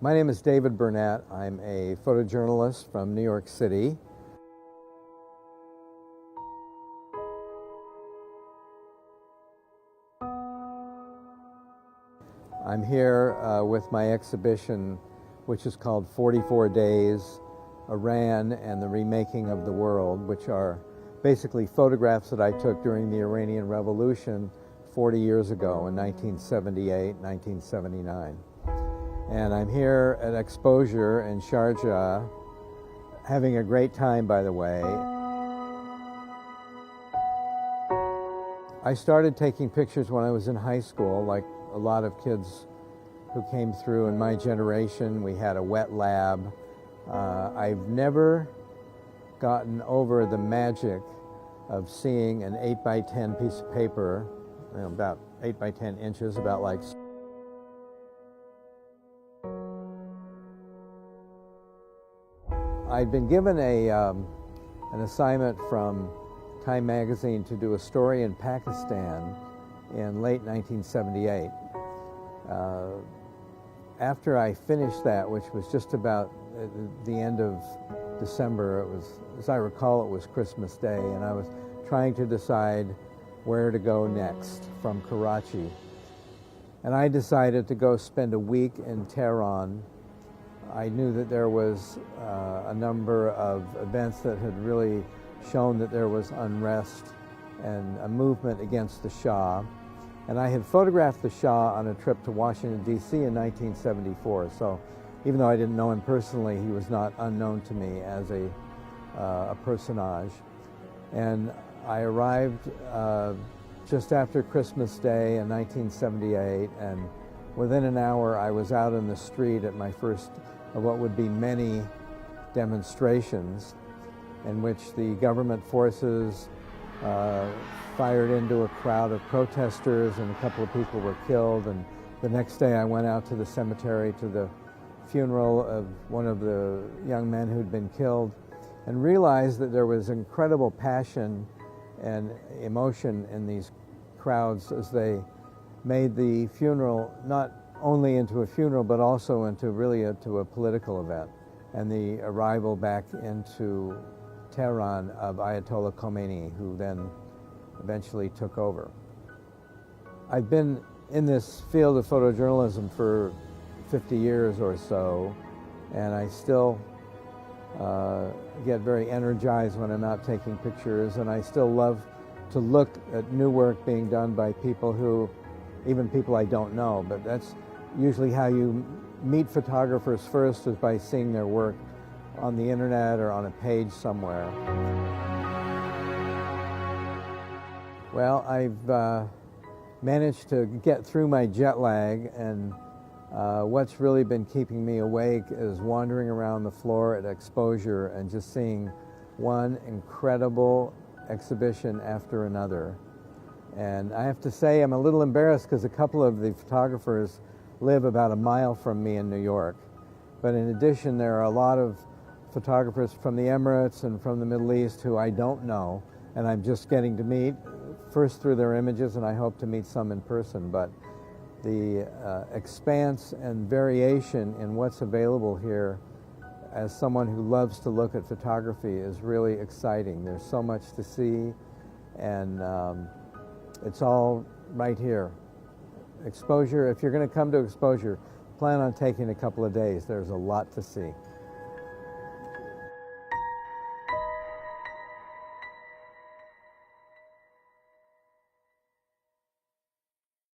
My name is David Burnett. I'm a photojournalist from New York City. I'm here with my exhibition, which is called 44 Days, Iran and the Remaking of the World, which are basically photographs that I took during the Iranian Revolution 40 years ago in 1978, 1979. And I'm here at Xposure in Sharjah, having a great time, by the way. I started taking pictures when I was in high school, like a lot of kids who came through in my generation. We had a wet lab. I've never gotten over the magic of seeing an 8 by 10 piece of paper, about 8 by 10 inches, about like I'd been given an assignment from Time magazine to do a story in Pakistan in late 1978. After I finished that, which was just about the end of December, it was, as I recall, it was Christmas Day, and I was trying to decide where to go next from Karachi. And I decided to go spend a week in Tehran. I knew that there was a number of events that had really shown that there was unrest and a movement against the Shah. And I had photographed the Shah on a trip to Washington, D.C. in 1974. So even though I didn't know him personally, he was not unknown to me as a personage. And I arrived just after Christmas Day in 1978, and within an hour I was out in the street at my first of what would be many demonstrations in which the government forces fired into a crowd of protesters, and a couple of people were killed. And the next day I went out to the cemetery to the funeral of one of the young men who'd been killed, and realized that there was incredible passion and emotion in these crowds as they made the funeral not only into a funeral, but also into a political event, and the arrival back into Tehran of Ayatollah Khomeini, who then eventually took over. I've been in this field of photojournalism for 50 years or so, and I still get very energized when I'm out taking pictures, and I still love to look at new work being done by people who, even people I don't know, but that's usually how you meet photographers first, is by seeing their work on the internet or on a page somewhere. Well, I've managed to get through my jet lag, and what's really been keeping me awake is wandering around the floor at Xposure and just seeing one incredible exhibition after another. And I have to say I'm a little embarrassed because a couple of the photographers live about a mile from me in New York. But in addition, there are a lot of photographers from the Emirates and from the Middle East who I don't know, and I'm just getting to meet, first through their images, and I hope to meet some in person. But the expanse and variation in what's available here, as someone who loves to look at photography, is really exciting. There's so much to see, and it's all right here. Xposure, if you're going to come to Xposure, plan on taking a couple of days. There's a lot to see.